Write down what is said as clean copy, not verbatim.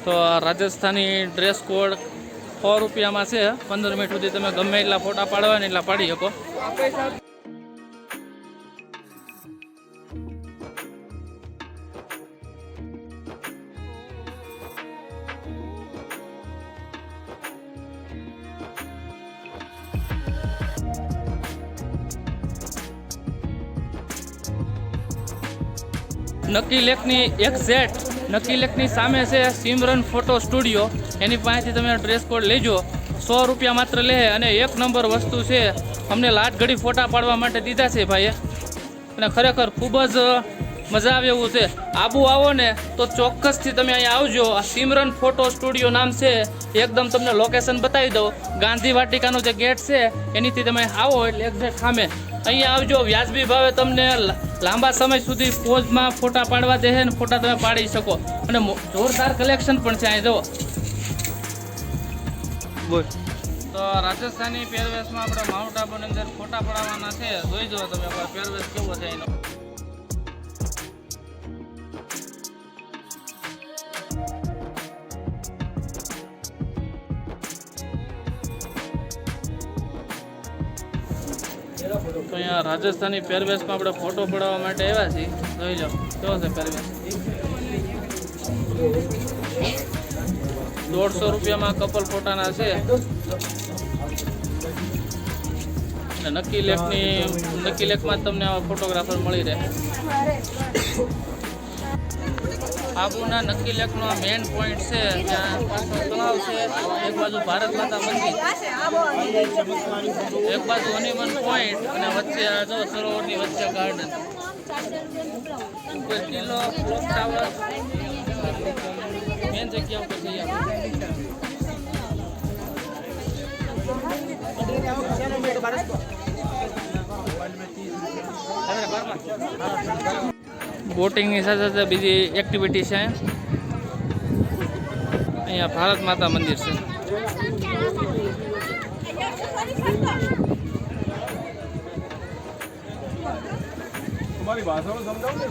તો Rajasthani dress code 100 રૂપિયામાં છે. 15 મિનિટ સુધી તમે ગમે એટલા ફોટા પાડવા ને એટલા પાડી શકો. નકી લેકની એક્ઝેક્ટ નકી લેકની સામે છે સિમરન ફોટો સ્ટુડિયો. એની પાસેથી તમે ડ્રેસ કોડ લેજો. 100 રૂપિયા માત્ર લે અને 1 નંબર વસ્તુ છે. અમને લાટ ઘડી ફોટા પાડવા માટે દીધા છે ભાઈએ અને ખરેખર ખૂબ જ મજા આવે એવું છે. આબુ આવો ને તો ચોક્કસથી તમે અહીંયા આવજો. આ સિમરન ફોટો સ્ટુડિયો નામ છે. એકદમ તમને લોકેશન બતાવી દઉં. ગાંધી વાટિકાનો જે ગેટ છે એનીથી તમે આવો એટલે એક્ઝેક્ટ સામે અહીંયા આવજો. વ્યાજબી ભાવે તમને લાંબા સમય સુધી પોઝમાં ફોટા પાડવા દે ને ફોટા તમે પાડી શકો અને જોરદાર કલેક્શન પણ છે. અહીં જુઓ બોલ. તો રાજસ્થાની પહેરવેશમાં આપણે માઉન્ટ આબુની અંદર ફોટા પડાવવાના છે. જોઈ જુઓ તમે પહેરવેશ કેવો છે એનો. તો અહીંયા રાજસ્થાની પહેરવેશમાં આપણે ફોટો પડાવવા માટે આવ્યા છીએ. જોઈ લો કેવો છે પહેરવેશ. 150 રૂપિયામાં કપલ ફોટાના છે. નકી લેકમાં જ તમને આવા ફોટોગ્રાફર મળી રહે. આબુના નકી લેકનો મેઇન પોઈન્ટ છે. ત્યાં પાછળ તળાવ છે, એક બાજુ ભારત માતા મંદિર, એક બાજુ હનીમૂન પોઈન્ટ અને વચ્ચે આ જો સરોવરની વચ્ચે ગાર્ડન, ઉપર કિલ્લો, ક્લોક ટાવર, મેઇન જગ્યા ઉપર જઈએ. બોટિંગની સાથે સાથે બીજી એક્ટિવિટી છે. અહીંયા ભારત માતા મંદિર છે. તમારી ભાષામાં સમજાવો ને.